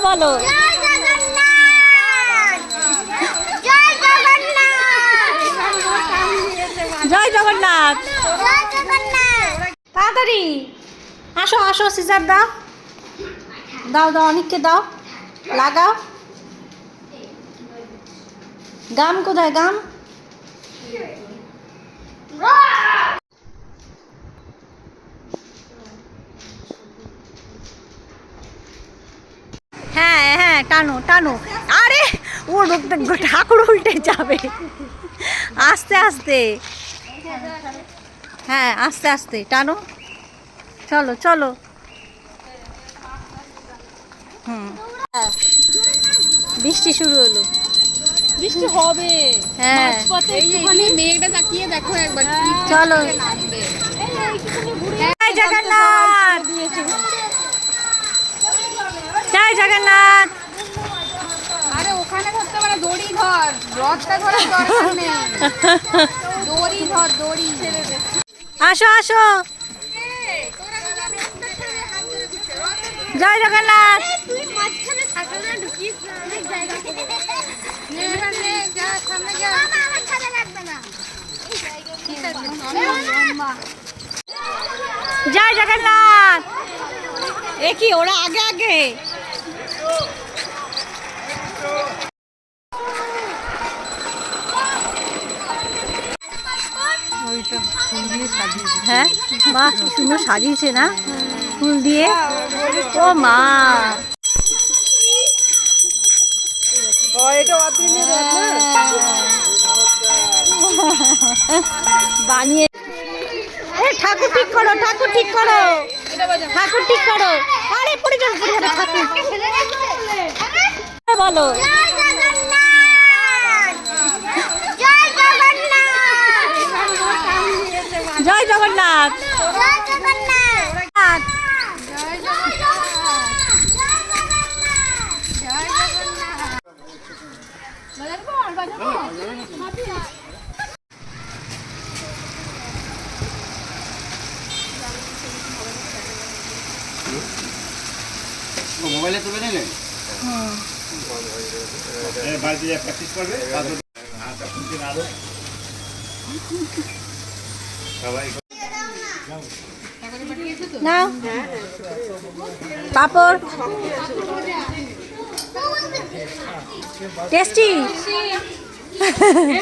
বলো জয় জগন্নাথ। তাড়াতাড়ি আসো আসো, সিজার দাও দাও দাও, অনেককে দাও, লাগাও। গাম কোথায় গাম? হ্যাঁ হ্যাঁ, টানো টানো। আরে ও ঠাকুর উল্টে যাবে, আস্তে আস্তে। হ্যাঁ আস্তে আস্তে টানো, চলো চলো। বৃষ্টি শুরু হলো, বৃষ্টি হবে। হ্যাঁ মেঘটা তাকিয়ে দেখো একবার, চলো। জয় জগন্নাথ, জয় জগন্নাথ। আরে ওখানে ধরতে পারে, দড়ি ধর, রথটা ধরার দরকার নেই, দড়ি ধর, দড়ি ছেড়ে দে। আসো আসো, জয় জগন্নাথ। জয় জগন্নাথ। এ কি ওরা আগে আগে? হ্যাঁ বাহ, কি সুন্দর সাজিয়েছে না ফুল দিয়ে। ও মা, বানিয়ে ঠাকুর ঠিক করো, ঠাকুর ঠিক করো, ঠাকুর ঠিক করো। আরে পড়ে যাবে পড়ে যাবে ঠাকুর। বলো জয় জগন্নাথ। মোবাইলে তুলে নিলে বাড়িতে প্র্যাকটিস করবে। নাও পাপড়, টেস্টি।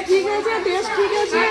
ঠিক আছে, টেস্ট ঠিক আছে।